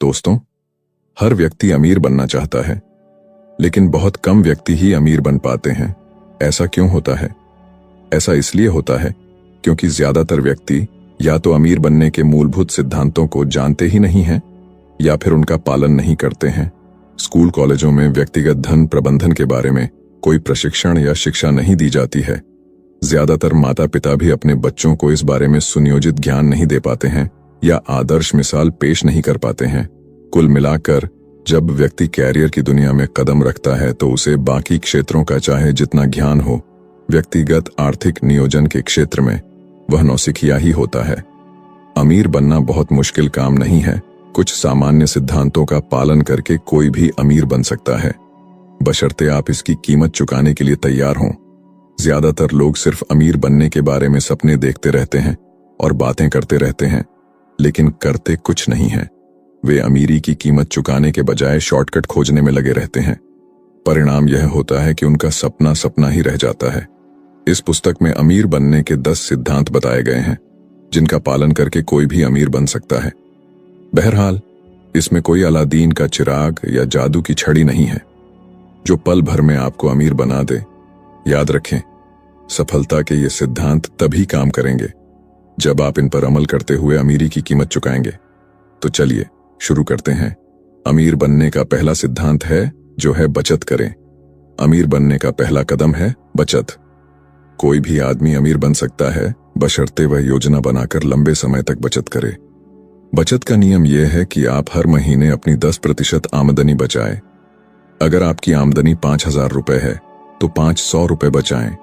दोस्तों, हर व्यक्ति अमीर बनना चाहता है, लेकिन बहुत कम व्यक्ति ही अमीर बन पाते हैं। ऐसा क्यों होता है? ऐसा इसलिए होता है क्योंकि ज्यादातर व्यक्ति या तो अमीर बनने के मूलभूत सिद्धांतों को जानते ही नहीं हैं या फिर उनका पालन नहीं करते हैं। स्कूल कॉलेजों में व्यक्तिगत धन प्रबंधन के बारे में कोई प्रशिक्षण या शिक्षा नहीं दी जाती है। ज्यादातर माता पिता भी अपने बच्चों को इस बारे में सुनियोजित ज्ञान नहीं दे पाते हैं या आदर्श मिसाल पेश नहीं कर पाते हैं। कुल मिलाकर जब व्यक्ति कैरियर की दुनिया में कदम रखता है तो उसे बाकी क्षेत्रों का चाहे जितना ज्ञान हो, व्यक्तिगत आर्थिक नियोजन के क्षेत्र में वह नौसिखिया ही होता है। अमीर बनना बहुत मुश्किल काम नहीं है। कुछ सामान्य सिद्धांतों का पालन करके कोई भी अमीर बन सकता है, बशर्ते आप इसकी कीमत चुकाने के लिए तैयार हों। ज्यादातर लोग सिर्फ अमीर बनने के बारे में सपने देखते रहते हैं और बातें करते रहते हैं, लेकिन करते कुछ नहीं है। वे अमीरी की कीमत चुकाने के बजाय शॉर्टकट खोजने में लगे रहते हैं। परिणाम यह होता है कि उनका सपना सपना ही रह जाता है। इस पुस्तक में अमीर बनने के 10 सिद्धांत बताए गए हैं, जिनका पालन करके कोई भी अमीर बन सकता है। बहरहाल, इसमें कोई अलादीन का चिराग या जादू की छड़ी नहीं है जो पल भर में आपको अमीर बना दे। याद रखें, सफलता के ये सिद्धांत तभी काम करेंगे जब आप इन पर अमल करते हुए अमीरी की कीमत चुकाएंगे। तो चलिए शुरू करते हैं। अमीर बनने का पहला सिद्धांत है जो है बचत करें। अमीर बनने का पहला कदम है बचत। कोई भी आदमी अमीर बन सकता है, बशर्ते वह योजना बनाकर लंबे समय तक बचत करे। बचत का नियम यह है कि आप हर महीने अपनी 10% आमदनी बचाएं। अगर आपकी आमदनी 5,000 रुपए है तो 500 रुपए बचाएं।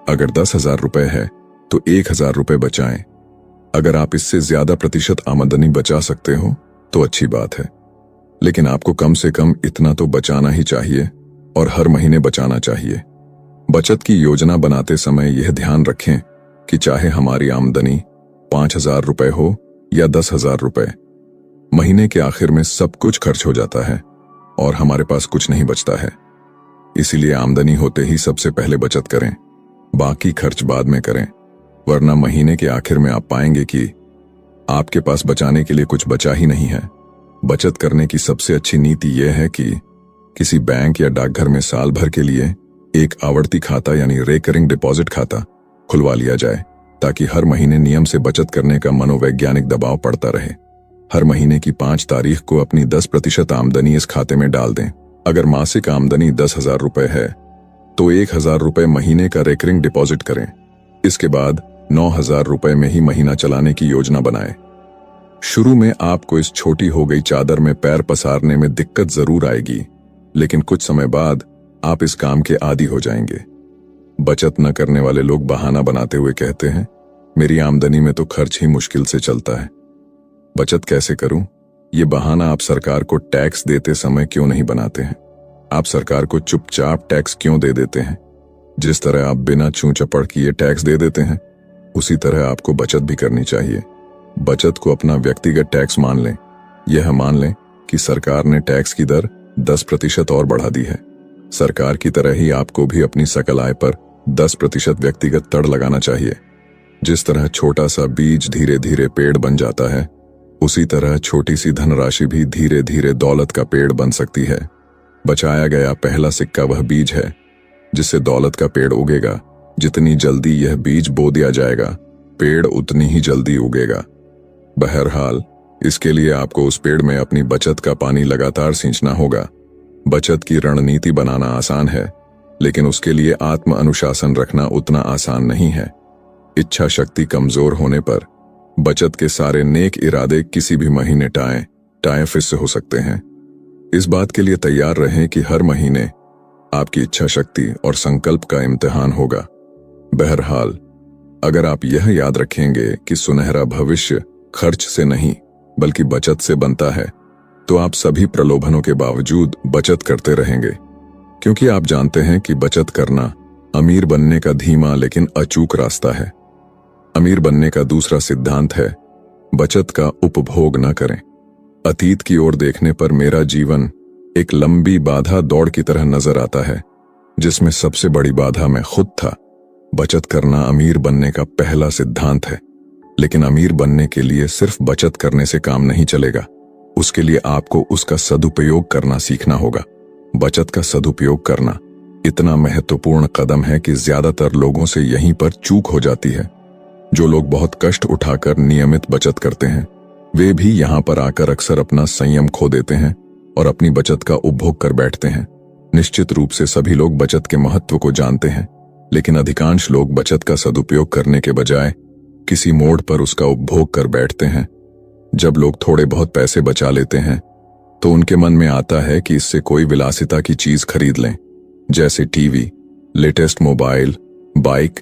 अगर 10,000 रुपए है तो 1,000 रुपए बचाएं। अगर आप इससे ज्यादा प्रतिशत आमदनी बचा सकते हो तो अच्छी बात है, लेकिन आपको कम से कम इतना तो बचाना ही चाहिए और हर महीने बचाना चाहिए। बचत की योजना बनाते समय यह ध्यान रखें कि चाहे हमारी आमदनी 5,000 रुपए हो या 10,000 रुपए, महीने के आखिर में सब कुछ खर्च हो जाता है और हमारे पास कुछ नहीं बचता है। इसीलिए आमदनी होते ही सबसे पहले बचत करें, बाकी खर्च बाद में करें, वरना महीने के आखिर में आप पाएंगे कि आपके पास बचाने के लिए कुछ बचा ही नहीं है। बचत करने की सबसे अच्छी नीति यह है कि किसी बैंक या डाकघर में साल भर के लिए एक आवर्ती खाता यानी रेकरिंग डिपॉजिट खाता खुलवा लिया जाए, ताकि हर महीने नियम से बचत करने का मनोवैज्ञानिक दबाव पड़ता रहे। हर महीने की 5 तारीख को अपनी 10% आमदनी इस खाते में डाल दें। अगर मासिक आमदनी 10,000 रुपए है तो 1,000 रुपए महीने का रेकरिंग डिपॉजिट करें। इसके बाद 9,000 रुपए में ही महीना चलाने की योजना बनाएं। शुरू में आपको इस छोटी हो गई चादर में पैर पसारने में दिक्कत जरूर आएगी, लेकिन कुछ समय बाद आप इस काम के आदी हो जाएंगे। बचत न करने वाले लोग बहाना बनाते हुए कहते हैं, मेरी आमदनी में तो खर्च ही मुश्किल से चलता है, बचत कैसे करूं? ये बहाना आप सरकार को टैक्स देते समय क्यों नहीं बनाते हैं? आप सरकार को चुपचाप टैक्स क्यों दे देते हैं? जिस तरह आप बिना छू चपड़ किए टैक्स दे देते हैं, उसी तरह आपको बचत भी करनी चाहिए। बचत को अपना व्यक्तिगत टैक्स मान लें। यह मान लें कि सरकार ने टैक्स की दर 10% और बढ़ा दी है। सरकार की तरह ही आपको भी अपनी सकल आय पर 10% व्यक्तिगत तड़ लगाना चाहिए। जिस तरह छोटा सा बीज धीरे धीरे पेड़ बन जाता है, उसी तरह छोटी सी धनराशि भी धीरे धीरे दौलत का पेड़ बन सकती है। बचाया गया पहला सिक्का वह बीज है जिससे दौलत का पेड़ उगेगा। जितनी जल्दी यह बीज बो दिया जाएगा, पेड़ उतनी ही जल्दी उगेगा। बहरहाल, इसके लिए आपको उस पेड़ में अपनी बचत का पानी लगातार सींचना होगा। बचत की रणनीति बनाना आसान है, लेकिन उसके लिए आत्म अनुशासन रखना उतना आसान नहीं है। इच्छा शक्ति कमजोर होने पर बचत के सारे नेक इरादे किसी भी महीने टाएं फिर से हो सकते हैं। इस बात के लिए तैयार रहें कि हर महीने आपकी इच्छा शक्ति और संकल्प का इम्तिहान होगा। बहरहाल, अगर आप यह याद रखेंगे कि सुनहरा भविष्य खर्च से नहीं बल्कि बचत से बनता है, तो आप सभी प्रलोभनों के बावजूद बचत करते रहेंगे, क्योंकि आप जानते हैं कि बचत करना अमीर बनने का धीमा लेकिन अचूक रास्ता है। अमीर बनने का दूसरा सिद्धांत है बचत का उपभोग न करें। अतीत की ओर देखने पर मेरा जीवन एक लंबी बाधा दौड़ की तरह नजर आता है, जिसमें सबसे बड़ी बाधा मैं खुद था। बचत करना अमीर बनने का पहला सिद्धांत है, लेकिन अमीर बनने के लिए सिर्फ बचत करने से काम नहीं चलेगा। उसके लिए आपको उसका सदुपयोग करना सीखना होगा। बचत का सदुपयोग करना इतना महत्वपूर्ण कदम है कि ज्यादातर लोगों से यहीं पर चूक हो जाती है। जो लोग बहुत कष्ट उठाकर नियमित बचत करते हैं, वे भी यहां पर आकर अक्सर अपना संयम खो देते हैं और अपनी बचत का उपभोग कर बैठते हैं। निश्चित रूप से सभी लोग बचत के महत्व को जानते हैं, लेकिन अधिकांश लोग बचत का सदुपयोग करने के बजाय किसी मोड़ पर उसका उपभोग कर बैठते हैं। जब लोग थोड़े बहुत पैसे बचा लेते हैं तो उनके मन में आता है कि इससे कोई विलासिता की चीज खरीद लें, जैसे TV, latest mobile, bike,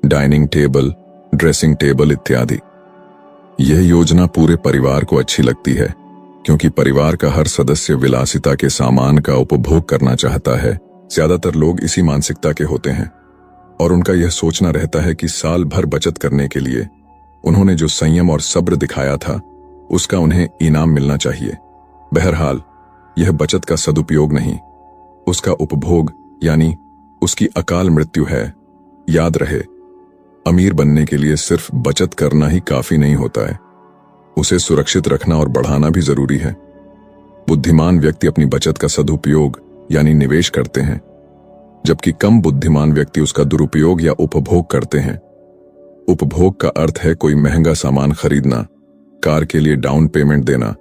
dining table, dressing table इत्यादि। यह योजना पूरे परिवार को अच्छी लगती है, क्योंकि परिवार का हर सदस्य विलासिता के सामान का उपभोग करना चाहता है। ज्यादातर लोग इसी मानसिकता के होते हैं और उनका यह सोचना रहता है कि साल भर बचत करने के लिए उन्होंने जो संयम और सब्र दिखाया था, उसका उन्हें इनाम मिलना चाहिए। बहरहाल, यह बचत का सदुपयोग नहीं, उसका उपभोग यानी उसकी अकाल मृत्यु है। याद रहे, अमीर बनने के लिए सिर्फ बचत करना ही काफी नहीं होता है, उसे सुरक्षित रखना और बढ़ाना भी जरूरी है। बुद्धिमान व्यक्ति अपनी बचत का सदुपयोग यानी निवेश करते हैं, जबकि कम बुद्धिमान व्यक्ति उसका दुरुपयोग या उपभोग करते हैं। उपभोग का अर्थ है कोई महंगा सामान खरीदना, कार के लिए डाउन पेमेंट देना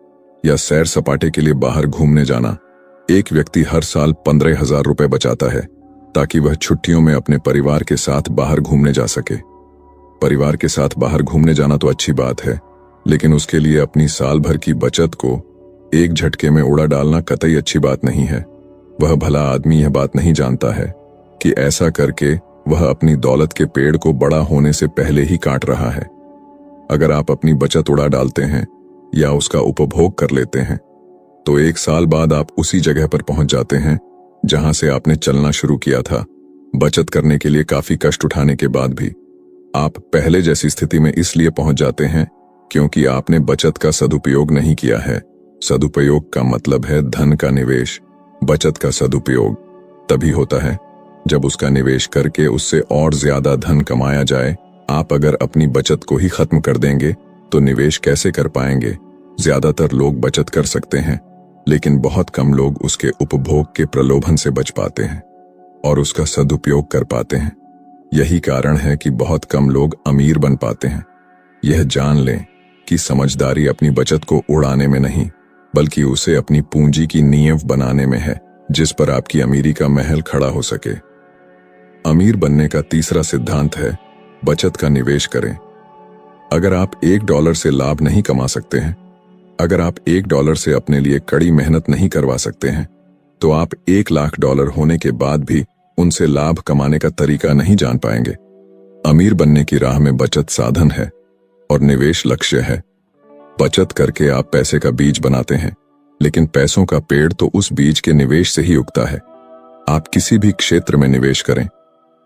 या सैर सपाटे के लिए बाहर घूमने जाना। एक व्यक्ति हर साल 15,000 रुपए बचाता है ताकि वह छुट्टियों में अपने परिवार के साथ बाहर घूमने जा सके। परिवार के साथ बाहर घूमने जाना तो अच्छी बात है, लेकिन उसके लिए अपनी साल भर की बचत को एक झटके में उड़ा डालना कतई अच्छी बात नहीं है। वह भला आदमी यह बात नहीं जानता है कि ऐसा करके वह अपनी दौलत के पेड़ को बड़ा होने से पहले ही काट रहा है। अगर आप अपनी बचत उड़ा डालते हैं या उसका उपभोग कर लेते हैं, तो एक साल बाद आप उसी जगह पर पहुंच जाते हैं जहां से आपने चलना शुरू किया था। बचत करने के लिए काफी कष्ट उठाने के बाद भी आप पहले जैसी स्थिति में इसलिए पहुंच जाते हैं क्योंकि आपने बचत का सदुपयोग नहीं किया है। सदुपयोग का मतलब है धन का निवेश। बचत का सदुपयोग तभी होता है जब उसका निवेश करके उससे और ज्यादा धन कमाया जाए। आप अगर अपनी बचत को ही खत्म कर देंगे तो निवेश कैसे कर पाएंगे? ज्यादातर लोग बचत कर सकते हैं, लेकिन बहुत कम लोग उसके उपभोग के प्रलोभन से बच पाते हैं और उसका सदुपयोग कर पाते हैं। यही कारण है कि बहुत कम लोग अमीर बन पाते हैं। यह जान लें कि समझदारी अपनी बचत को उड़ाने में नहीं, बल्कि उसे अपनी पूंजी की नींव बनाने में है, जिस पर आपकी अमीरी का महल खड़ा हो सके। अमीर बनने का तीसरा सिद्धांत है बचत का निवेश करें। अगर आप $1 से लाभ नहीं कमा सकते हैं, अगर आप $1 से अपने लिए कड़ी मेहनत नहीं करवा सकते हैं, तो आप $1,00,000 होने के बाद भी उनसे लाभ कमाने का तरीका नहीं जान पाएंगे। अमीर बनने की राह में बचत साधन है और निवेश लक्ष्य है। बचत करके आप पैसे का बीज बनाते हैं, लेकिन पैसों का पेड़ तो उस बीज के निवेश से ही उगता है। आप किसी भी क्षेत्र में निवेश करें,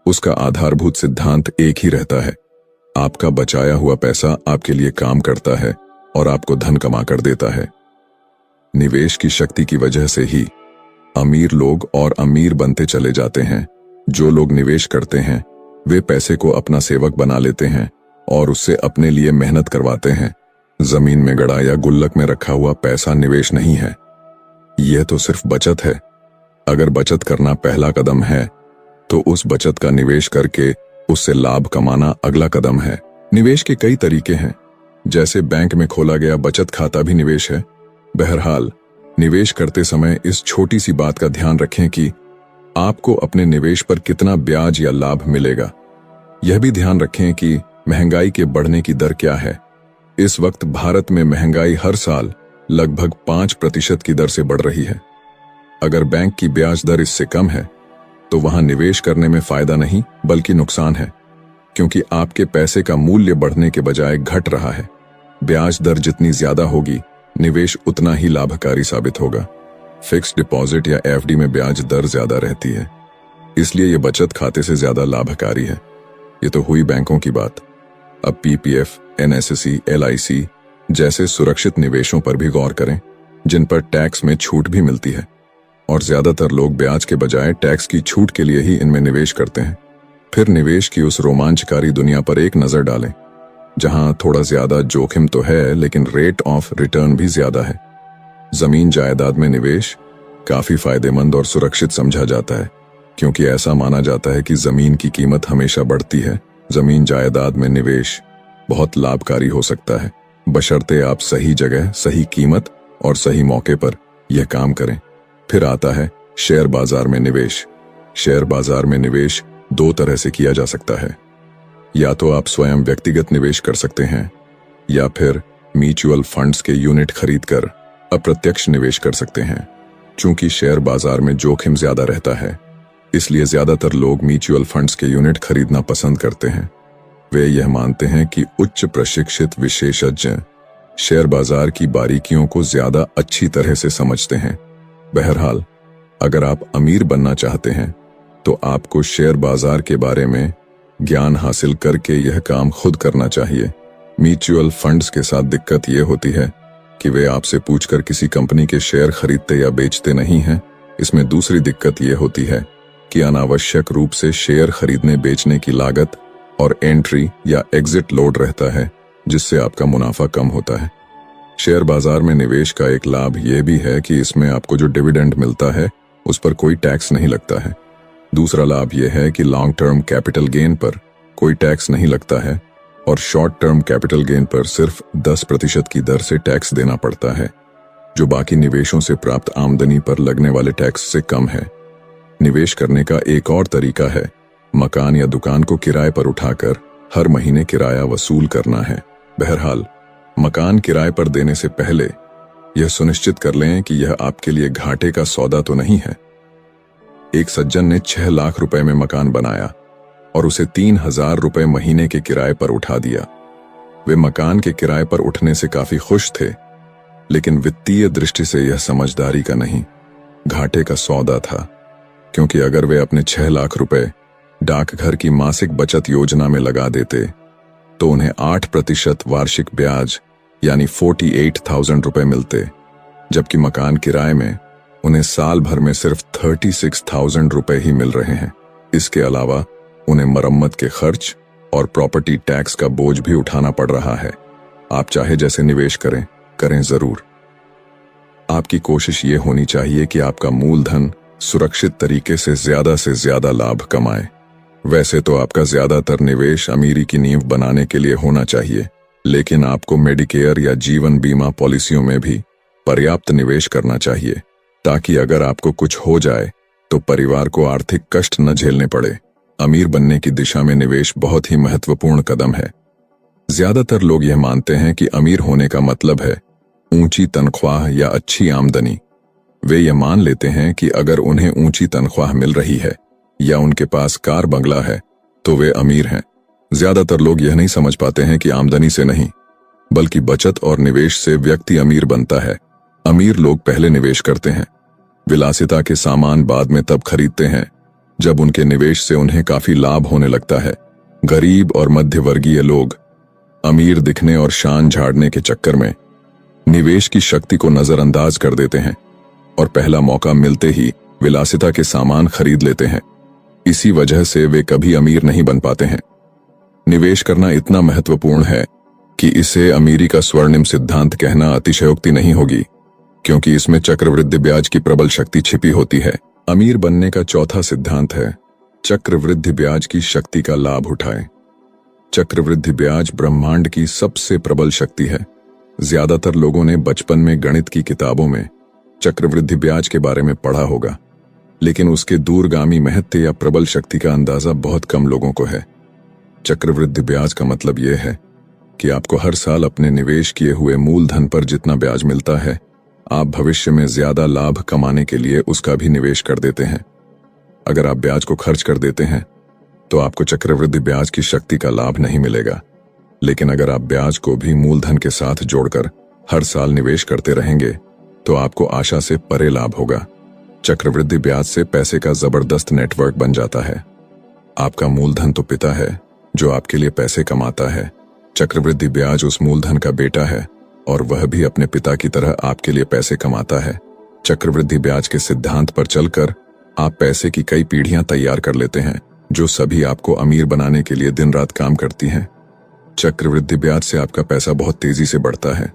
उसका आधारभूत सिद्धांत एक ही रहता है। आपका बचाया हुआ पैसा आपके लिए काम करता है और आपको धन कमा कर देता है। निवेश की शक्ति की वजह से ही अमीर लोग और अमीर बनते चले जाते हैं। जो लोग निवेश करते हैं वे पैसे को अपना सेवक बना लेते हैं और उससे अपने लिए मेहनत करवाते हैं। जमीन में गड़ा या गुल्लक में रखा हुआ पैसा निवेश नहीं है, यह तो सिर्फ बचत है। अगर बचत करना पहला कदम है, तो उस बचत का निवेश करके उससे लाभ कमाना अगला कदम है। निवेश के कई तरीके हैं, जैसे बैंक में खोला गया बचत खाता भी निवेश है। बहरहाल, निवेश करते समय इस छोटी सी बात का ध्यान रखें कि आपको अपने निवेश पर कितना ब्याज या लाभ मिलेगा। यह भी ध्यान रखें कि महंगाई के बढ़ने की दर क्या है। इस वक्त भारत में महंगाई हर साल लगभग 5% की दर से बढ़ रही है। अगर बैंक की ब्याज दर इससे कम है, तो वहां निवेश करने में फायदा नहीं बल्कि नुकसान है, क्योंकि आपके पैसे का मूल्य बढ़ने के बजाय घट रहा है। ब्याज दर जितनी ज्यादा होगी, निवेश उतना ही लाभकारी साबित होगा। फिक्स्ड डिपॉजिट या एफडी में ब्याज दर ज्यादा रहती है, इसलिए यह बचत खाते से ज्यादा लाभकारी है। ये तो हुई बैंकों की बात। अब पीपीएफ, एनएससी, एलआईसी जैसे सुरक्षित निवेशों पर भी गौर करें, जिन पर टैक्स में छूट भी मिलती है, और ज्यादातर लोग ब्याज के बजाय टैक्स की छूट के लिए ही इनमें निवेश करते हैं। फिर निवेश की उस रोमांचकारी दुनिया पर एक नजर डालें, जहां थोड़ा ज्यादा जोखिम तो है, लेकिन रेट ऑफ रिटर्न भी ज्यादा है। जमीन जायदाद में निवेश काफी फायदेमंद और सुरक्षित समझा जाता है, क्योंकि ऐसा माना जाता है कि जमीन की कीमत हमेशा बढ़ती है। जमीन जायदाद में निवेश बहुत लाभकारी हो सकता है, बशर्ते आप सही जगह, सही कीमत और सही मौके पर यह काम करें। फिर आता है शेयर बाजार में निवेश। शेयर बाजार में निवेश दो तरह से किया जा सकता है। या तो आप स्वयं व्यक्तिगत निवेश कर सकते हैं, या फिर म्यूचुअल फंड्स के यूनिट खरीदकर अप्रत्यक्ष निवेश कर सकते हैं। चूंकि शेयर बाजार में जोखिम ज्यादा रहता है, इसलिए ज्यादातर लोग म्यूचुअल फंड्स के यूनिट खरीदना पसंद करते हैं। वे यह मानते हैं कि उच्च प्रशिक्षित विशेषज्ञ शेयर बाजार की बारीकियों को ज्यादा अच्छी तरह से समझते हैं। बहरहाल, अगर आप अमीर बनना चाहते हैं तो आपको शेयर बाजार के बारे में ज्ञान हासिल करके यह काम खुद करना चाहिए। म्यूचुअल फंड्स के साथ दिक्कत यह होती है कि वे आपसे पूछकर किसी कंपनी के शेयर खरीदते या बेचते नहीं हैं। इसमें दूसरी दिक्कत यह होती है कि अनावश्यक रूप से शेयर खरीदने बेचने की लागत और एंट्री या एग्जिट लोड रहता है, जिससे आपका मुनाफा कम होता है। शेयर बाजार में निवेश का एक लाभ यह भी है कि इसमें आपको जो डिविडेंड मिलता है उस पर कोई टैक्स नहीं लगता है। दूसरा लाभ यह है कि लॉन्ग टर्म कैपिटल गेन पर कोई टैक्स नहीं लगता है और शॉर्ट टर्म कैपिटल गेन पर सिर्फ 10% की दर से टैक्स देना पड़ता है, जो बाकी निवेशों से प्राप्त आमदनी पर लगने वाले टैक्स से कम है। निवेश करने का एक और तरीका है मकान या दुकान को किराए पर उठाकर हर महीने किराया वसूल करना है। बहरहाल, मकान किराए पर देने से पहले यह सुनिश्चित कर लें कि यह आपके लिए घाटे का सौदा तो नहीं है। एक सज्जन ने 6 लाख रुपए में मकान बनाया और उसे 3,000 रुपए महीने के किराए पर उठा दिया। वे मकान के किराए पर उठने से काफी खुश थे, लेकिन वित्तीय दृष्टि से यह समझदारी का नहीं, घाटे का सौदा था, क्योंकि अगर वे अपने 6 लाख रुपए डाकघर की मासिक बचत योजना में लगा देते तो उन्हें 8% वार्षिक ब्याज यानी 48,000 रुपए मिलते, जबकि मकान किराए में उन्हें साल भर में सिर्फ 36,000 रुपए ही मिल रहे हैं। इसके अलावा उन्हें मरम्मत के खर्च और प्रॉपर्टी टैक्स का बोझ भी उठाना पड़ रहा है। आप चाहे जैसे निवेश करें जरूर। आपकी कोशिश ये होनी चाहिए कि आपका मूलधन सुरक्षित तरीके से ज्यादा लाभ कमाए। वैसे तो आपका ज्यादातर निवेश अमीरी की नींव बनाने के लिए होना चाहिए, लेकिन आपको मेडिकेयर या जीवन बीमा पॉलिसियों में भी पर्याप्त निवेश करना चाहिए, ताकि अगर आपको कुछ हो जाए तो परिवार को आर्थिक कष्ट न झेलने पड़े। अमीर बनने की दिशा में निवेश बहुत ही महत्वपूर्ण कदम है। ज्यादातर लोग यह मानते हैं कि अमीर होने का मतलब है ऊंची तनख्वाह या अच्छी आमदनी। वे यह मान लेते हैं कि अगर उन्हें ऊंची तनख्वाह मिल रही है या उनके पास कार बंगला है तो वे अमीर हैं। ज्यादातर लोग यह नहीं समझ पाते हैं कि आमदनी से नहीं, बल्कि बचत और निवेश से व्यक्ति अमीर बनता है। अमीर लोग पहले निवेश करते हैं, विलासिता के सामान बाद में तब खरीदते हैं जब उनके निवेश से उन्हें काफी लाभ होने लगता है। गरीब और मध्यवर्गीय लोग अमीर दिखने और शान झाड़ने के चक्कर में निवेश की शक्ति को नजरअंदाज कर देते हैं और पहला मौका मिलते ही विलासिता के सामान खरीद लेते हैं। इसी वजह से वे कभी अमीर नहीं बन पाते हैं। निवेश करना इतना महत्वपूर्ण है कि इसे अमीरी का स्वर्णिम सिद्धांत कहना अतिशयोक्ति नहीं होगी, क्योंकि इसमें चक्रवृद्धि ब्याज की प्रबल शक्ति छिपी होती है। अमीर बनने का चौथा सिद्धांत है चक्रवृद्धि ब्याज की शक्ति का लाभ उठाएं। चक्रवृद्धि ब्याज ब्रह्मांड की सबसे प्रबल शक्ति है। ज्यादातर लोगों ने बचपन में गणित की किताबों में चक्रवृद्धि ब्याज के बारे में पढ़ा होगा, लेकिन उसके दूरगामी महत्व या प्रबल शक्ति का अंदाजा बहुत कम लोगों को है। चक्रवृद्धि ब्याज का मतलब यह है कि आपको हर साल अपने निवेश किए हुए मूलधन पर जितना ब्याज मिलता है, आप भविष्य में ज्यादा लाभ कमाने के लिए उसका भी निवेश कर देते हैं। अगर आप ब्याज को खर्च कर देते हैं तो आपको चक्रवृद्धि ब्याज की शक्ति का लाभ नहीं मिलेगा, लेकिन अगर आप ब्याज को भी मूलधन के साथ जोड़कर हर साल निवेश करते रहेंगे तो आपको आशा से परे लाभ होगा। चक्रवृद्धि ब्याज से पैसे का जबरदस्त नेटवर्क बन जाता है। आपका मूलधन तो पिता है जो आपके लिए पैसे कमाता है। चक्रवृद्धि ब्याज उस मूलधन का बेटा है और वह भी अपने पिता की तरह आपके लिए पैसे कमाता है। चक्रवृद्धि ब्याज के सिद्धांत पर चलकर आप पैसे की कई पीढ़ियां तैयार कर लेते हैं, जो सभी आपको अमीर बनाने के लिए दिन रात काम करती हैं। चक्रवृद्धि ब्याज से आपका पैसा बहुत तेजी से बढ़ता है।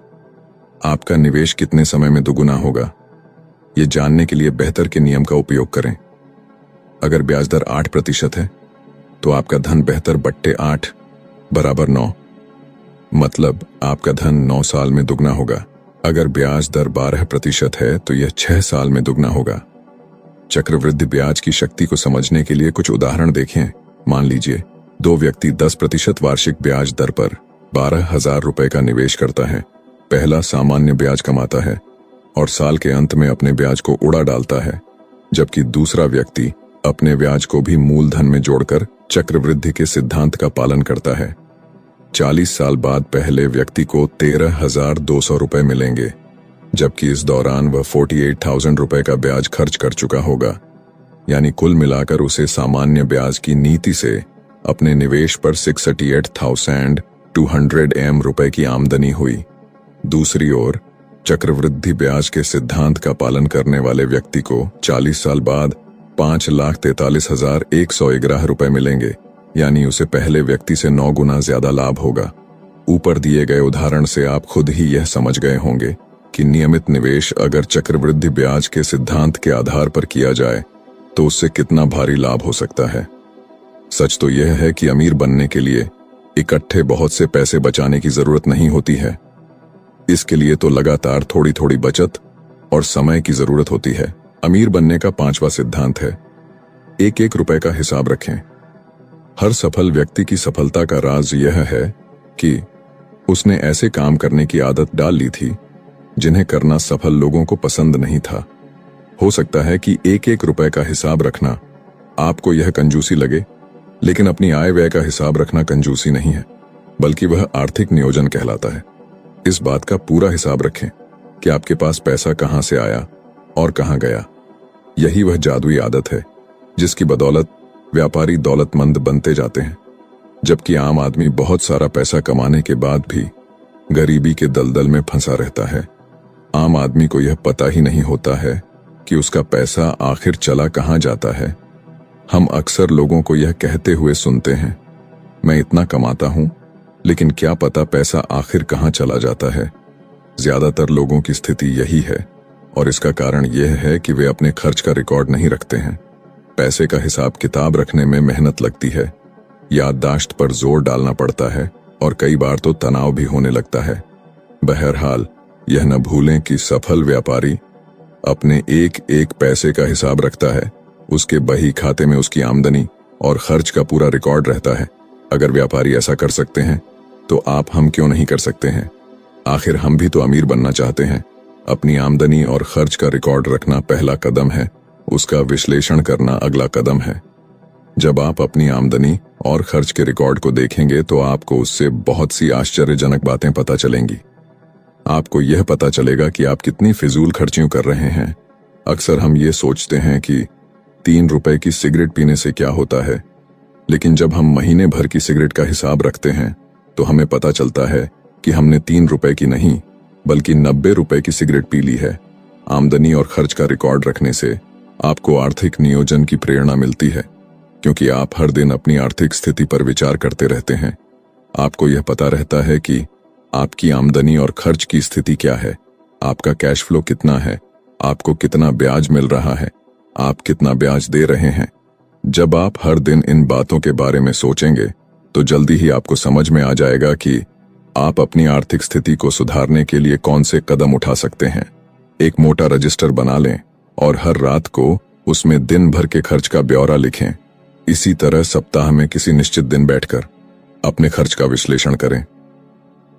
आपका निवेश कितने समय में दुगुना होगा, ये जानने के लिए बेहतर के नियम का उपयोग करें। अगर ब्याज दर 8% है तो आपका धन बेहतर बट्टे 8 बराबर 9, मतलब आपका धन 9 साल में दुगना होगा। अगर ब्याज दर 12% है तो यह 6 साल में दुगना होगा। चक्रवृद्धि ब्याज की शक्ति को समझने के लिए कुछ उदाहरण देखें। मान लीजिए 2 व्यक्ति 10% वार्षिक ब्याज दर पर 12,000 रुपए का निवेश करता है। पहला सामान्य ब्याज कमाता है और साल के अंत में अपने ब्याज को उड़ा डालता है, जबकि दूसरा व्यक्ति अपने ब्याज को भी मूलधन में जोड़कर चक्रवृद्धि के सिद्धांत का पालन करता है। 40 साल बाद पहले व्यक्ति को 13,200 रुपए मिलेंगे, जबकि इस दौरान वह 48,000 रुपए का ब्याज खर्च कर चुका होगा। यानी कुल मिलाकर उसे सामान्य ब्याज की नीति से अपने निवेश पर 68,200 रुपए की आमदनी हुई। दूसरी ओर चक्रवृद्धि ब्याज के सिद्धांत का पालन करने वाले व्यक्ति को 40 साल बाद 5,43,111 रुपए मिलेंगे, यानी उसे पहले व्यक्ति से 9 गुना ज्यादा लाभ होगा। ऊपर दिए गए उदाहरण से आप खुद ही यह समझ गए होंगे कि नियमित निवेश अगर चक्रवृद्धि ब्याज के सिद्धांत के आधार पर किया जाए तो उससे कितना भारी लाभ हो सकता है। सच तो यह है कि अमीर बनने के लिए इकट्ठे बहुत से पैसे बचाने की जरूरत नहीं होती है। इसके लिए तो लगातार थोड़ी थोड़ी बचत और समय की जरूरत होती है। अमीर बनने का 5वां सिद्धांत है, एक एक रुपए का हिसाब रखें। हर सफल व्यक्ति की सफलता का राज यह है कि उसने ऐसे काम करने की आदत डाल ली थी जिन्हें करना सफल लोगों को पसंद नहीं था। हो सकता है कि एक एक रुपए का हिसाब रखना आपको यह कंजूसी लगे, लेकिन अपनी आय व्यय का हिसाब रखना कंजूसी नहीं है, बल्कि वह आर्थिक नियोजन कहलाता है। इस बात का पूरा हिसाब रखें कि आपके पास पैसा कहां से आया और कहां गया। यही वह जादुई आदत है जिसकी बदौलत व्यापारी दौलतमंद बनते जाते हैं, जबकि आम आदमी बहुत सारा पैसा कमाने के बाद भी गरीबी के दलदल में फंसा रहता है। आम आदमी को यह पता ही नहीं होता है कि उसका पैसा आखिर चला कहां जाता है। हम अक्सर लोगों को यह कहते हुए सुनते हैं, मैं इतना कमाता हूं, लेकिन क्या पता पैसा आखिर कहां चला जाता है। ज्यादातर लोगों की स्थिति यही है और इसका कारण यह है कि वे अपने खर्च का रिकॉर्ड नहीं रखते हैं। पैसे का हिसाब किताब रखने में मेहनत लगती है, याददाश्त पर जोर डालना पड़ता है और कई बार तो तनाव भी होने लगता है। बहरहाल यह न भूलें कि सफल व्यापारी अपने एक एक पैसे का हिसाब रखता है। उसके बही खाते में उसकी आमदनी और खर्च का पूरा रिकॉर्ड रहता है। अगर व्यापारी ऐसा कर सकते हैं तो आप हम क्यों नहीं कर सकते हैं। आखिर हम भी तो अमीर बनना चाहते हैं। अपनी आमदनी और खर्च का रिकॉर्ड रखना पहला कदम है, उसका विश्लेषण करना अगला कदम है। जब आप अपनी आमदनी और खर्च के रिकॉर्ड को देखेंगे तो आपको उससे बहुत सी आश्चर्यजनक बातें पता चलेंगी। आपको यह पता चलेगा कि आप कितनी फिजूल खर्चियां कर रहे हैं। अक्सर हम ये सोचते हैं कि 3 रुपए की सिगरेट पीने से क्या होता है, लेकिन जब हम महीने भर की सिगरेट का हिसाब रखते हैं तो हमें पता चलता है कि हमने 3 रुपए की नहीं बल्कि 90 रुपए की सिगरेट पी ली है। आमदनी और खर्च का रिकॉर्ड रखने से आपको आर्थिक नियोजन की प्रेरणा मिलती है, क्योंकि आप हर दिन अपनी आर्थिक स्थिति पर विचार करते रहते हैं। आपको यह पता रहता है कि आपकी आमदनी और खर्च की स्थिति क्या है, आपका कैश फ्लो कितना है, आपको कितना ब्याज मिल रहा है, आप कितना ब्याज दे रहे हैं। जब आप हर दिन इन बातों के बारे में सोचेंगे तो जल्दी ही आपको समझ में आ जाएगा कि आप अपनी आर्थिक स्थिति को सुधारने के लिए कौन से कदम उठा सकते हैं। एक मोटा रजिस्टर बना लें और हर रात को उसमें दिन भर के खर्च का ब्यौरा लिखें। इसी तरह सप्ताह में किसी निश्चित दिन बैठकर अपने खर्च का विश्लेषण करें।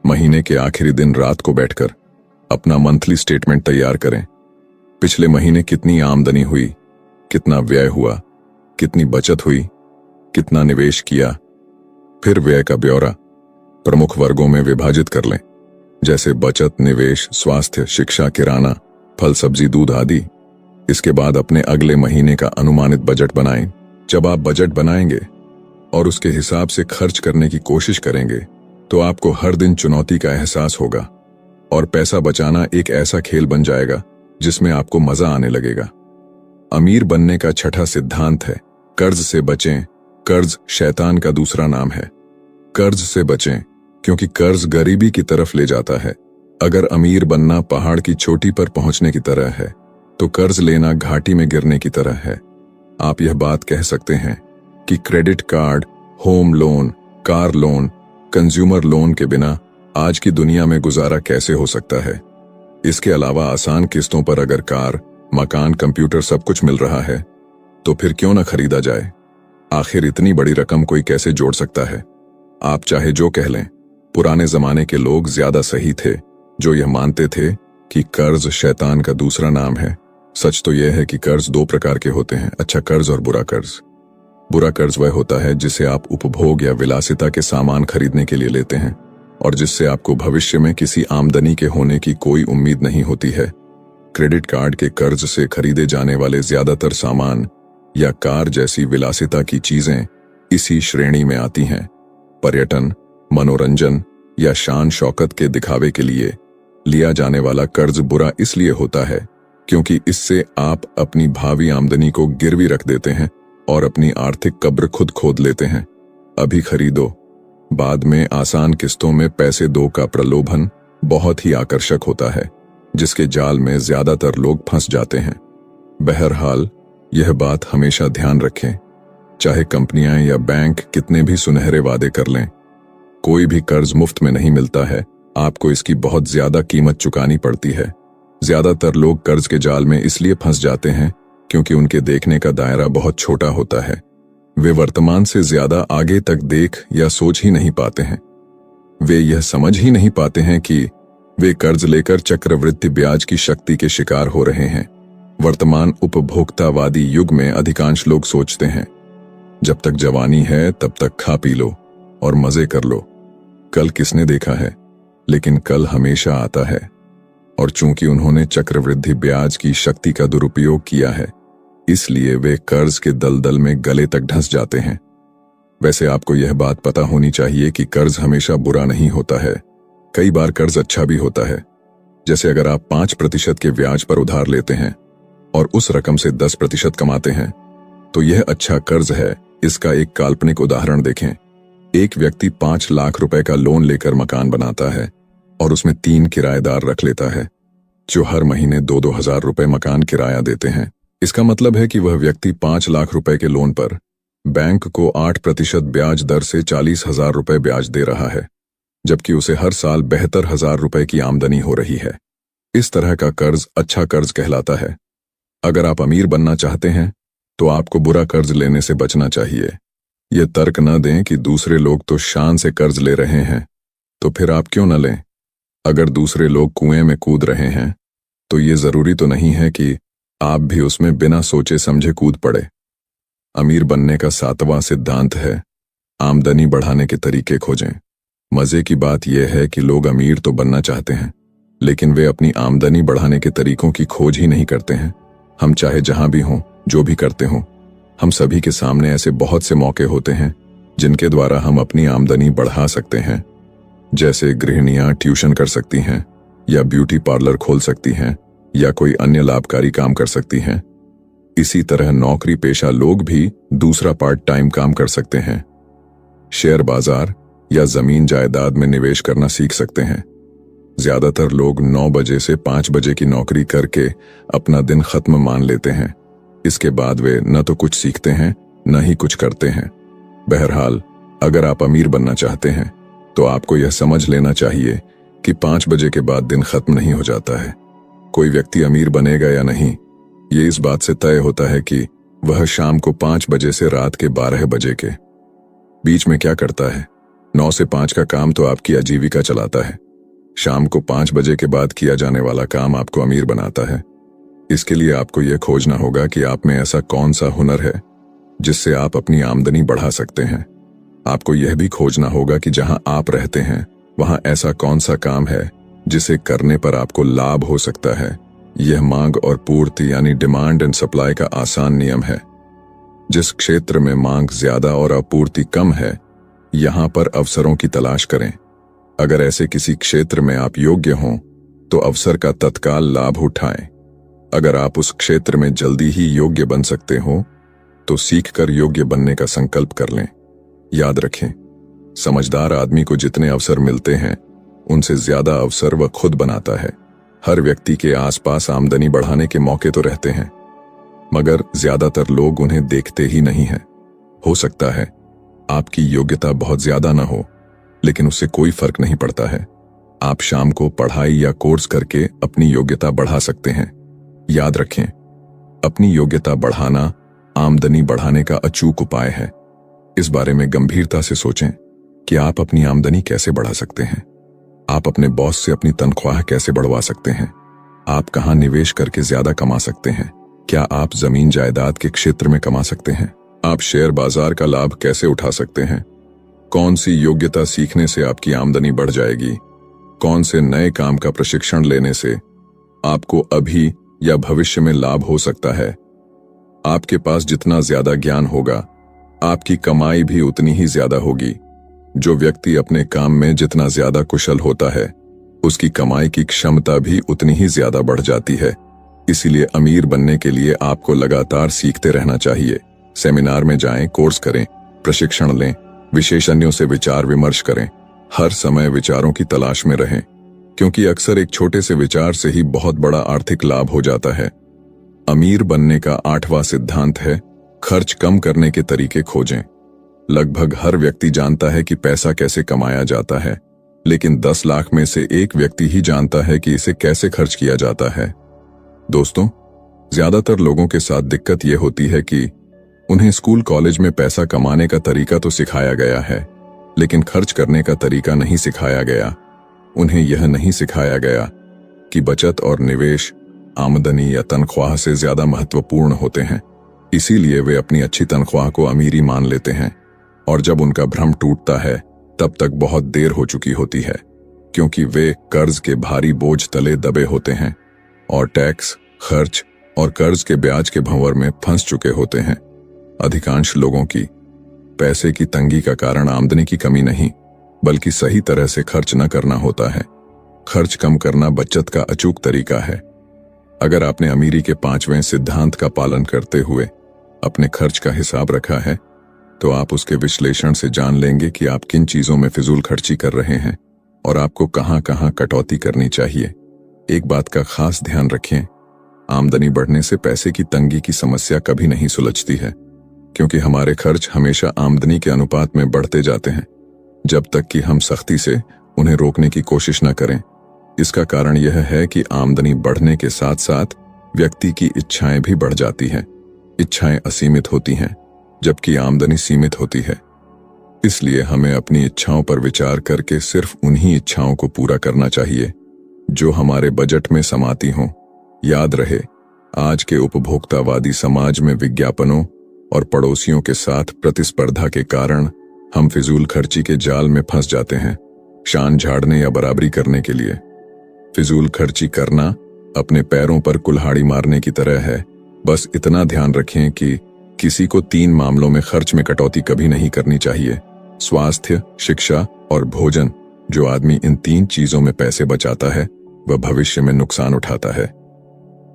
महीने के आखिरी दिन रात को बैठकर अपना मंथली स्टेटमेंट तैयार करें। पिछले महीने कितनी आमदनी हुई, कितना व्यय हुआ, कितनी बचत हुई, कितना निवेश किया। फिर व्यय का ब्यौरा प्रमुख वर्गों में विभाजित कर लें, जैसे बचत, निवेश, स्वास्थ्य, शिक्षा, किराना, फल, सब्जी, दूध आदि। इसके बाद अपने अगले महीने का अनुमानित बजट बनाएं। जब आप बजट बनाएंगे और उसके हिसाब से खर्च करने की कोशिश करेंगे तो आपको हर दिन चुनौती का एहसास होगा और पैसा बचाना एक ऐसा खेल बन जाएगा जिसमें आपको मजा आने लगेगा। अमीर बनने का छठा सिद्धांत है, कर्ज से बचें। कर्ज शैतान का दूसरा नाम है। कर्ज से बचें क्योंकि कर्ज गरीबी की तरफ ले जाता है। अगर अमीर बनना पहाड़ की चोटी पर पहुंचने की तरह है, तो कर्ज लेना घाटी में गिरने की तरह है। आप यह बात कह सकते हैं कि credit card, home loan, car loan, consumer loan के बिना आज की दुनिया में गुजारा कैसे हो सकता है। इसके अलावा आसान किस्तों पर अगर कार, मकान, कंप्यूटर सब कुछ मिल रहा है, तो फिर क्यों न खरीदा जाए। आखिर इतनी बड़ी रकम कोई कैसे जोड़ सकता है। आप चाहे जो कह लें, पुराने जमाने के लोग ज्यादा सही थे जो यह मानते थे कि कर्ज शैतान का दूसरा नाम है। सच तो यह है कि कर्ज दो प्रकार के होते हैं, अच्छा कर्ज और बुरा कर्ज। बुरा कर्ज वह होता है जिसे आप उपभोग या विलासिता के सामान खरीदने के लिए लेते हैं और जिससे आपको भविष्य में किसी आमदनी के होने की कोई उम्मीद नहीं होती है। क्रेडिट कार्ड के कर्ज से खरीदे जाने वाले ज्यादातर सामान या कार जैसी विलासिता की चीजें इसी श्रेणी में आती हैं। पर्यटन, मनोरंजन या शान शौकत के दिखावे के लिए लिया जाने वाला कर्ज बुरा इसलिए होता है क्योंकि इससे आप अपनी भावी आमदनी को गिरवी रख देते हैं और अपनी आर्थिक कब्र खुद खोद लेते हैं। अभी खरीदो, बाद में आसान किस्तों में पैसे दो का प्रलोभन बहुत ही आकर्षक होता है, जिसके जाल में ज्यादातर लोग फंस जाते हैं। बहरहाल यह बात हमेशा ध्यान रखें, चाहे कंपनियां या बैंक कितने भी सुनहरे वादे कर लें, कोई भी कर्ज मुफ्त में नहीं मिलता है। आपको इसकी बहुत ज्यादा कीमत चुकानी पड़ती है। ज्यादातर लोग कर्ज के जाल में इसलिए फंस जाते हैं क्योंकि उनके देखने का दायरा बहुत छोटा होता है। वे वर्तमान से ज्यादा आगे तक देख या सोच ही नहीं पाते हैं। वे यह समझ ही नहीं पाते हैं कि वे कर्ज लेकर चक्रवृद्धि ब्याज की शक्ति के शिकार हो रहे हैं। वर्तमान उपभोक्तावादी युग में अधिकांश लोग सोचते हैं, जब तक जवानी है तब तक खा पी लो और मजे कर लो। कल किसने देखा है, लेकिन कल हमेशा आता है। और चूंकि उन्होंने चक्रवृद्धि ब्याज की शक्ति का दुरुपयोग किया है, इसलिए वे कर्ज के दलदल में गले तक धंस जाते हैं। वैसे आपको यह बात पता होनी चाहिए कि कर्ज हमेशा बुरा नहीं होता है। कई बार कर्ज अच्छा भी होता है। जैसे अगर आप 5% के ब्याज पर उधार लेते हैं और उस रकम से 10% कमाते हैं, तो यह अच्छा कर्ज है। इसका एक काल्पनिक उदाहरण देखें। एक व्यक्ति 5 लाख रुपए का लोन लेकर मकान बनाता है और उसमें 3 किराएदार रख लेता है जो हर महीने 2-2 हजार रुपए मकान किराया देते हैं। इसका मतलब है कि वह व्यक्ति 5 लाख रुपए के लोन पर बैंक को 8% ब्याज दर से 40,000 रुपए ब्याज दे रहा है, जबकि उसे हर साल 72,000 रुपए की आमदनी हो रही है। इस तरह का कर्ज अच्छा कर्ज कहलाता है। अगर आप अमीर बनना चाहते हैं तो आपको बुरा कर्ज लेने से बचना चाहिए। ये तर्क न दें कि दूसरे लोग तो शान से कर्ज ले रहे हैं, तो फिर आप क्यों न लें। अगर दूसरे लोग कुएं में कूद रहे हैं, तो ये जरूरी तो नहीं है कि आप भी उसमें बिना सोचे समझे कूद पड़े। अमीर बनने का 7वां सिद्धांत है, आमदनी बढ़ाने के तरीके खोजें। मजे की बात यह है कि लोग अमीर तो बनना चाहते हैं, लेकिन वे अपनी आमदनी बढ़ाने के तरीकों की खोज ही नहीं करते हैं। हम चाहे जहां भी हों, जो भी करते हों, हम सभी के सामने ऐसे बहुत से मौके होते हैं जिनके द्वारा हम अपनी आमदनी बढ़ा सकते हैं। जैसे गृहिणियां ट्यूशन कर सकती हैं, या ब्यूटी पार्लर खोल सकती हैं, या कोई अन्य लाभकारी काम कर सकती हैं। इसी तरह नौकरी पेशा लोग भी दूसरा पार्ट टाइम काम कर सकते हैं। शेयर बाजार या जमीन जायदाद में निवेश करना सीख सकते हैं। ज्यादातर लोग 9 बजे से 5 बजे की नौकरी करके अपना दिन खत्म मान लेते हैं। इसके बाद वे न तो कुछ सीखते हैं, न ही कुछ करते हैं। बहरहाल, अगर आप अमीर बनना चाहते हैं तो आपको यह समझ लेना चाहिए कि 5 बजे के बाद दिन खत्म नहीं हो जाता है। कोई व्यक्ति अमीर बनेगा या नहीं, ये इस बात से तय होता है कि वह शाम को 5 बजे से रात के 12 बजे के बीच में क्या करता है। 9 से 5 का काम तो आपकी आजीविका चलाता है। शाम को 5 बजे के बाद किया जाने वाला काम आपको अमीर बनाता है। इसके लिए आपको यह खोजना होगा कि आप में ऐसा कौन सा हुनर है जिससे आप अपनी आमदनी बढ़ा सकते हैं। आपको यह भी खोजना होगा कि जहां आप रहते हैं वहां ऐसा कौन सा काम है जिसे करने पर आपको लाभ हो सकता है। यह मांग और पूर्ति यानी डिमांड एंड सप्लाई का आसान नियम है। जिस क्षेत्र में मांग ज्यादा और आपूर्ति कम है, यहां पर अवसरों की तलाश करें। अगर ऐसे किसी क्षेत्र में आप योग्य हों तो अवसर का तत्काल लाभ उठाएं। अगर आप उस क्षेत्र में जल्दी ही योग्य बन सकते हो तो सीखकर योग्य बनने का संकल्प कर लें। याद रखें, समझदार आदमी को जितने अवसर मिलते हैं उनसे ज्यादा अवसर वह खुद बनाता है। हर व्यक्ति के आसपास आमदनी बढ़ाने के मौके तो रहते हैं, मगर ज्यादातर लोग उन्हें देखते ही नहीं हैं। हो सकता है आपकी योग्यता बहुत ज्यादा न हो, लेकिन उससे कोई फर्क नहीं पड़ता है। आप शाम को पढ़ाई या कोर्स करके अपनी योग्यता बढ़ा सकते हैं। याद रखें, अपनी योग्यता बढ़ाना आमदनी बढ़ाने का अचूक उपाय है। इस बारे में गंभीरता से सोचें कि आप अपनी आमदनी कैसे बढ़ा सकते हैं। आप अपने बॉस से अपनी तनख्वाह कैसे बढ़वा सकते हैं। आप कहां निवेश करके ज्यादा कमा सकते हैं। क्या आप जमीन जायदाद के क्षेत्र में कमा सकते हैं। आप शेयर बाजार का लाभ कैसे उठा सकते हैं। कौन सी योग्यता सीखने से आपकी आमदनी बढ़ जाएगी। कौन से नए काम का प्रशिक्षण लेने से आपको अभी या भविष्य में लाभ हो सकता है। आपके पास जितना ज्यादा ज्ञान होगा, आपकी कमाई भी उतनी ही ज्यादा होगी। जो व्यक्ति अपने काम में जितना ज्यादा कुशल होता है, उसकी कमाई की क्षमता भी उतनी ही ज्यादा बढ़ जाती है। इसीलिए अमीर बनने के लिए आपको लगातार सीखते रहना चाहिए। सेमिनार में जाएं, कोर्स करें, प्रशिक्षण लें, विशेषज्ञों से विचार विमर्श करें। हर समय विचारों की तलाश में रहें, क्योंकि अक्सर एक छोटे से विचार से ही बहुत बड़ा आर्थिक लाभ हो जाता है। अमीर बनने का 8वां सिद्धांत है, खर्च कम करने के तरीके खोजें। लगभग हर व्यक्ति जानता है कि पैसा कैसे कमाया जाता है, लेकिन 10 लाख में से एक व्यक्ति ही जानता है कि इसे कैसे खर्च किया जाता है। दोस्तों, ज्यादातर लोगों के साथ दिक्कत यह होती है कि उन्हें स्कूल कॉलेज में पैसा कमाने का तरीका तो सिखाया गया है, लेकिन खर्च करने का तरीका नहीं सिखाया गया। उन्हें यह नहीं सिखाया गया कि बचत और निवेश आमदनी या तनख्वाह से ज्यादा महत्वपूर्ण होते हैं। इसीलिए वे अपनी अच्छी तनख्वाह को अमीरी मान लेते हैं, और जब उनका भ्रम टूटता है तब तक बहुत देर हो चुकी होती है, क्योंकि वे कर्ज के भारी बोझ तले दबे होते हैं और टैक्स, खर्च और कर्ज के ब्याज के भंवर में फंस चुके होते हैं। अधिकांश लोगों की पैसे की तंगी का कारण आमदनी की कमी नहीं, बल्कि सही तरह से खर्च न करना होता है। खर्च कम करना बचत का अचूक तरीका है। अगर आपने अमीरी के 5वें सिद्धांत का पालन करते हुए अपने खर्च का हिसाब रखा है, तो आप उसके विश्लेषण से जान लेंगे कि आप किन चीजों में फिजूल खर्ची कर रहे हैं और आपको कहां कहां कटौती करनी चाहिए। एक बात का खास ध्यान रखें, आमदनी बढ़ने से पैसे की तंगी की समस्या कभी नहीं सुलझती है, क्योंकि हमारे खर्च हमेशा आमदनी के अनुपात में बढ़ते जाते हैं, जब तक कि हम सख्ती से उन्हें रोकने की कोशिश न करें। इसका कारण यह है कि आमदनी बढ़ने के साथ साथ व्यक्ति की इच्छाएं भी बढ़ जाती हैं। इच्छाएं असीमित होती हैं, जबकि आमदनी सीमित होती है। इसलिए हमें अपनी इच्छाओं पर विचार करके सिर्फ उन्हीं इच्छाओं को पूरा करना चाहिए जो हमारे बजट में समाती हों। याद रहे, आज के उपभोक्तावादी समाज में विज्ञापनों और पड़ोसियों के साथ प्रतिस्पर्धा के कारण हम फिजूल खर्ची के जाल में फंस जाते हैं, शान झाड़ने या बराबरी करने के लिए। फिजूल खर्ची करना अपने पैरों पर कुल्हाड़ी मारने की तरह है। बस इतना ध्यान रखें कि किसी को 3 मामलों में खर्च में कटौती कभी नहीं करनी चाहिए: स्वास्थ्य, शिक्षा और भोजन। जो आदमी इन 3 चीजों में पैसे बचाता है, वह भविष्य में नुकसान उठाता है।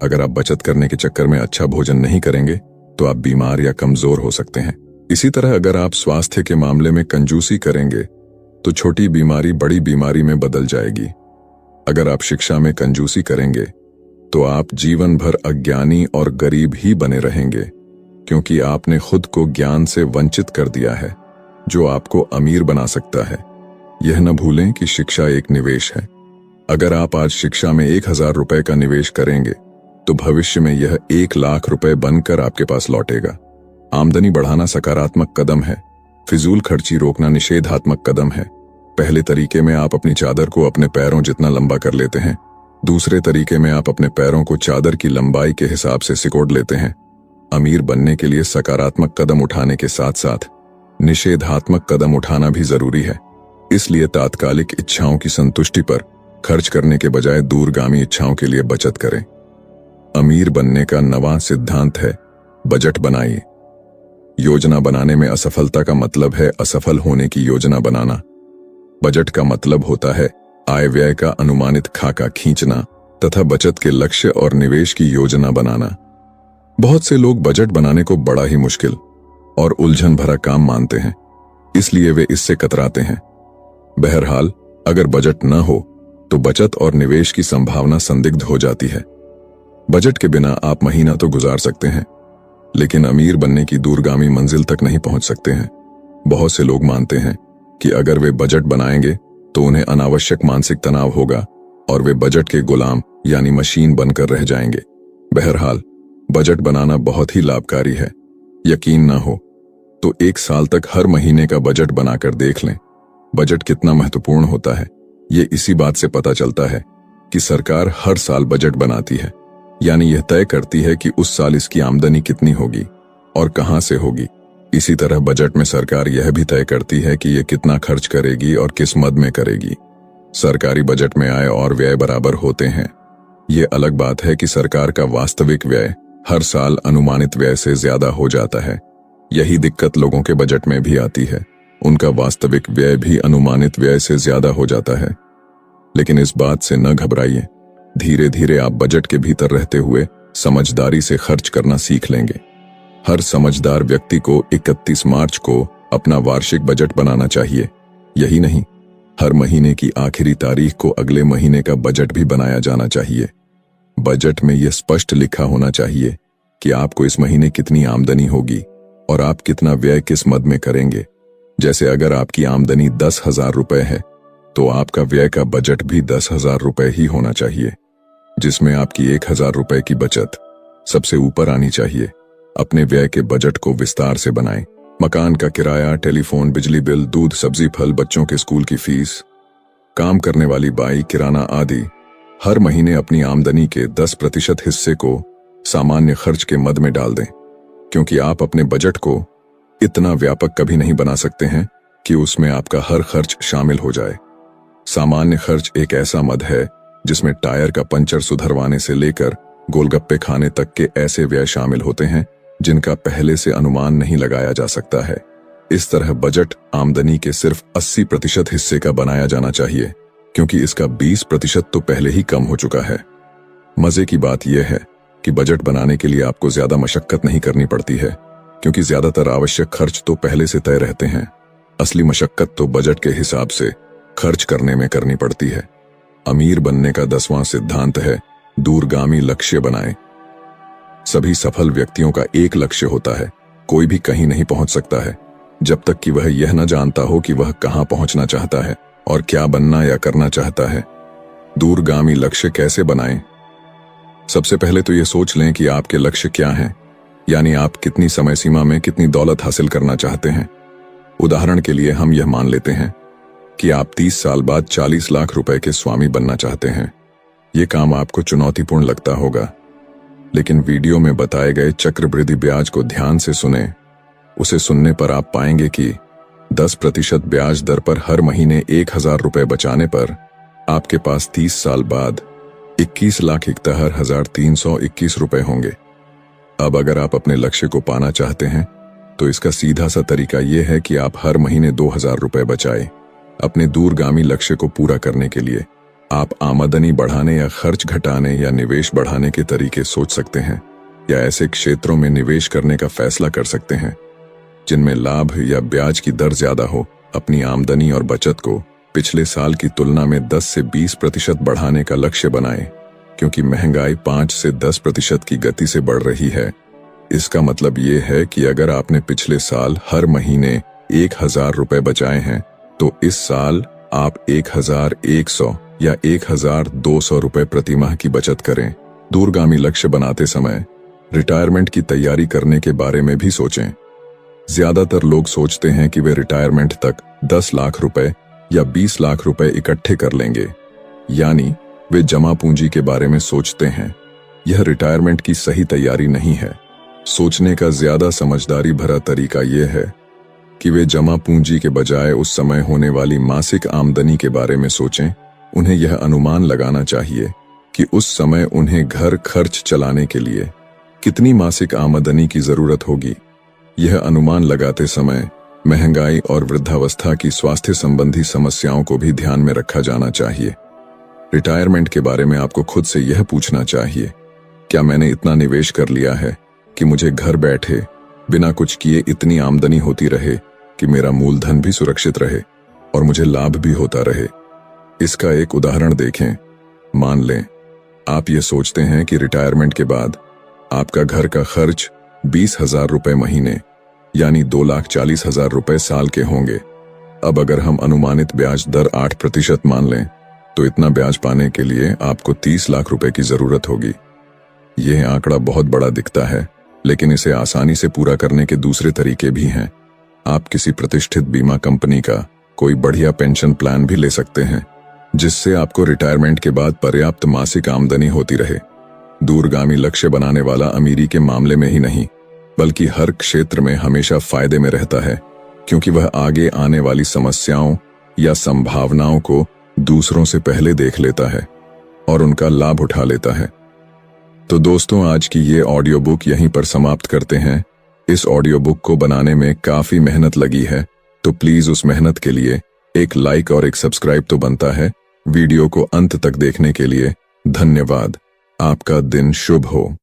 अगर आप बचत करने के चक्कर में अच्छा भोजन नहीं करेंगे, तो आप बीमार या कमजोर हो सकते हैं। इसी तरह अगर आप स्वास्थ्य के मामले में कंजूसी करेंगे, तो छोटी बीमारी बड़ी बीमारी में बदल जाएगी। अगर आप शिक्षा में कंजूसी करेंगे, तो आप जीवन भर अज्ञानी और गरीब ही बने रहेंगे, क्योंकि आपने खुद को ज्ञान से वंचित कर दिया है, जो आपको अमीर बना सकता है। यह न भूलें कि शिक्षा एक निवेश है। अगर आप आज शिक्षा में 1000 रुपए का निवेश करेंगे, तो भविष्य में यह 1 लाख रुपए बनकर आपके पास लौटेगा। आमदनी बढ़ाना सकारात्मक कदम है, फिजूल खर्ची रोकना निषेधात्मक कदम है। पहले तरीके में आप अपनी चादर को अपने पैरों जितना लंबा कर लेते हैं, दूसरे तरीके में आप अपने पैरों को चादर की लंबाई के हिसाब से सिकोड़ लेते हैं। अमीर बनने के लिए सकारात्मक कदम उठाने के साथ साथ निषेधात्मक कदम उठाना भी जरूरी है। इसलिए तात्कालिक इच्छाओं की संतुष्टि पर खर्च करने के बजाय दूरगामी इच्छाओं के लिए बचत करें। अमीर बनने का 9वां सिद्धांत है, बजट बनाइए। योजना बनाने में असफलता का मतलब है असफल होने की योजना बनाना। बजट का मतलब होता है आय व्यय का अनुमानित खाका खींचना तथा बचत के लक्ष्य और निवेश की योजना बनाना। बहुत से लोग बजट बनाने को बड़ा ही मुश्किल और उलझन भरा काम मानते हैं, इसलिए वे इससे कतराते हैं। बहरहाल, अगर बजट न हो तो बचत और निवेश की संभावना संदिग्ध हो जाती है। बजट के बिना आप महीना तो गुजार सकते हैं, लेकिन अमीर बनने की दूरगामी मंजिल तक नहीं पहुंच सकते हैं। बहुत से लोग मानते हैं कि अगर वे बजट बनाएंगे तो उन्हें अनावश्यक मानसिक तनाव होगा और वे बजट के गुलाम यानी मशीन बनकर रह जाएंगे। बहरहाल, बजट बनाना बहुत ही लाभकारी है। यकीन ना हो तो 1 साल तक हर महीने का बजट बनाकर देख लें। बजट कितना महत्वपूर्ण होता है ये इसी बात से पता चलता है कि सरकार हर साल बजट बनाती है, यानी यह तय करती है कि उस साल इसकी आमदनी कितनी होगी और कहां से होगी। इसी तरह बजट में सरकार यह भी तय करती है कि यह कितना खर्च करेगी और किस मद में करेगी। सरकारी बजट में आय और व्यय बराबर होते हैं। ये अलग बात है कि सरकार का वास्तविक व्यय हर साल अनुमानित व्यय से ज्यादा हो जाता है। यही दिक्कत लोगों के बजट में भी आती है, उनका वास्तविक व्यय भी अनुमानित व्यय से ज्यादा हो जाता है। लेकिन इस बात से न घबराइए, धीरे धीरे आप बजट के भीतर रहते हुए समझदारी से खर्च करना सीख लेंगे। हर समझदार व्यक्ति को 31 मार्च को अपना वार्षिक बजट बनाना चाहिए। यही नहीं, हर महीने की आखिरी तारीख को अगले महीने का बजट भी बनाया जाना चाहिए। बजट में यह स्पष्ट लिखा होना चाहिए कि आपको इस महीने कितनी आमदनी होगी और आप कितना व्यय किस मद में करेंगे। जैसे अगर आपकी आमदनी 10,000 रुपए है तो आपका व्यय का बजट भी 10,000 रुपए ही होना चाहिए, जिसमें आपकी 1,000 रुपए की बचत सबसे ऊपर आनी चाहिए। अपने व्यय के बजट को विस्तार से बनाएं। मकान का किराया, टेलीफोन, बिजली बिल, दूध, सब्जी, फल, बच्चों के स्कूल की फीस, काम करने वाली बाई, किराना आदि हर महीने अपनी आमदनी के 10% हिस्से को सामान्य खर्च के मद में डाल दें, क्योंकि आप अपने बजट को इतना व्यापक कभी नहीं बना सकते हैं कि उसमें आपका हर खर्च शामिल हो जाए। सामान्य खर्च एक ऐसा मद है जिसमें टायर का पंचर सुधरवाने से लेकर गोलगप्पे खाने तक के ऐसे व्यय शामिल होते हैं जिनका पहले से अनुमान नहीं लगाया जा सकता है। इस तरह बजट आमदनी के सिर्फ 80% हिस्से का बनाया जाना चाहिए, क्योंकि इसका 20% तो पहले ही कम हो चुका है। मजे की बात यह है कि बजट बनाने के लिए आपको ज्यादा मशक्कत नहीं करनी पड़ती है, क्योंकि ज्यादातर आवश्यक खर्च तो पहले से तय रहते हैं। असली मशक्कत तो बजट के हिसाब से खर्च करने में करनी पड़ती है। अमीर बनने का 10वां सिद्धांत है दूरगामी लक्ष्य बनाएं। सभी सफल व्यक्तियों का एक लक्ष्य होता है। कोई भी कहीं नहीं पहुंच सकता है जब तक कि वह यह न जानता हो कि वह कहां पहुंचना चाहता है और क्या बनना या करना चाहता है। दूरगामी लक्ष्य कैसे बनाएं? सबसे पहले तो यह सोच लें कि आपके लक्ष्य क्या हैं, यानी आप कितनी समय सीमा में कितनी दौलत हासिल करना चाहते हैं। उदाहरण के लिए हम यह मान लेते हैं कि आप 30 साल बाद 40 लाख रुपए के स्वामी बनना चाहते हैं। यह काम आपको चुनौतीपूर्ण लगता होगा, लेकिन वीडियो में बताए गए चक्रवृद्धि ब्याज को ध्यान से सुने। उसे सुनने पर आप पाएंगे कि 10% ब्याज दर पर हर महीने 1,000 रुपए बचाने पर आपके पास 30 साल बाद 21,71,321 रुपए होंगे। अब अगर आप अपने लक्ष्य को पाना चाहते हैं तो इसका सीधा सा तरीका यह है कि आप हर महीने 2,000 रुपए बचाएं। अपने दूरगामी लक्ष्य को पूरा करने के लिए आप आमदनी बढ़ाने या खर्च घटाने या निवेश बढ़ाने के तरीके सोच सकते हैं, या ऐसे क्षेत्रों में निवेश करने का फैसला कर सकते हैं जिनमें लाभ या ब्याज की दर ज्यादा हो। अपनी आमदनी और बचत को पिछले साल की तुलना में 10 से 20% बढ़ाने का लक्ष्य बनाएं, क्योंकि महंगाई 5 से 10% की गति से बढ़ रही है। इसका मतलब ये है कि अगर आपने पिछले साल हर महीने 1,000 रुपए बचाए हैं तो इस साल आप 1,100 या 1,200 रुपए प्रति माह की बचत करें। दूरगामी लक्ष्य बनाते समय रिटायरमेंट की तैयारी करने के बारे में भी सोचें। ज्यादातर लोग सोचते हैं कि वे रिटायरमेंट तक 10 लाख रुपए या 20 लाख रुपए इकट्ठे कर लेंगे, यानी वे जमा पूंजी के बारे में सोचते हैं। यह रिटायरमेंट की सही तैयारी नहीं है। सोचने का ज्यादा समझदारी भरा तरीका यह है कि वे जमा पूंजी के बजाय उस समय होने वाली मासिक आमदनी के बारे में सोचें। उन्हें यह अनुमान लगाना चाहिए कि उस समय उन्हें घर खर्च चलाने के लिए कितनी मासिक आमदनी की जरूरत होगी। यह अनुमान लगाते समय महंगाई और वृद्धावस्था की स्वास्थ्य संबंधी समस्याओं को भी ध्यान में रखा जाना चाहिए। रिटायरमेंट के बारे में आपको खुद से यह पूछना चाहिए, क्या मैंने इतना निवेश कर लिया है कि मुझे घर बैठे बिना कुछ किए इतनी आमदनी होती रहे कि मेरा मूलधन भी सुरक्षित रहे और मुझे लाभ भी होता रहे। इसका एक उदाहरण देखें। मान लें आप ये सोचते हैं कि रिटायरमेंट के बाद आपका घर का खर्च 20,000 रुपए महीने यानी 2,40,000 रुपए साल के होंगे। अब अगर हम अनुमानित ब्याज दर 8% मान लें तो इतना ब्याज पाने के लिए आपको 30 लाख रुपए की जरूरत होगी। यह आंकड़ा बहुत बड़ा दिखता है, लेकिन इसे आसानी से पूरा करने के दूसरे तरीके भी हैं। आप किसी प्रतिष्ठित बीमा कंपनी का कोई बढ़िया पेंशन प्लान भी ले सकते हैं, जिससे आपको रिटायरमेंट के बाद पर्याप्त मासिक आमदनी होती रहे। दूरगामी लक्ष्य बनाने वाला अमीरी के मामले में ही नहीं, बल्कि हर क्षेत्र में हमेशा फायदे में रहता है, क्योंकि वह आगे आने वाली समस्याओं या संभावनाओं को दूसरों से पहले देख लेता है और उनका लाभ उठा लेता है। तो दोस्तों, आज की ये ऑडियो बुक यहीं पर समाप्त करते हैं। इस ऑडियो बुक को बनाने में काफी मेहनत लगी है, तो प्लीज उस मेहनत के लिए एक लाइक और एक सब्सक्राइब तो बनता है। वीडियो को अंत तक देखने के लिए धन्यवाद। आपका दिन शुभ हो।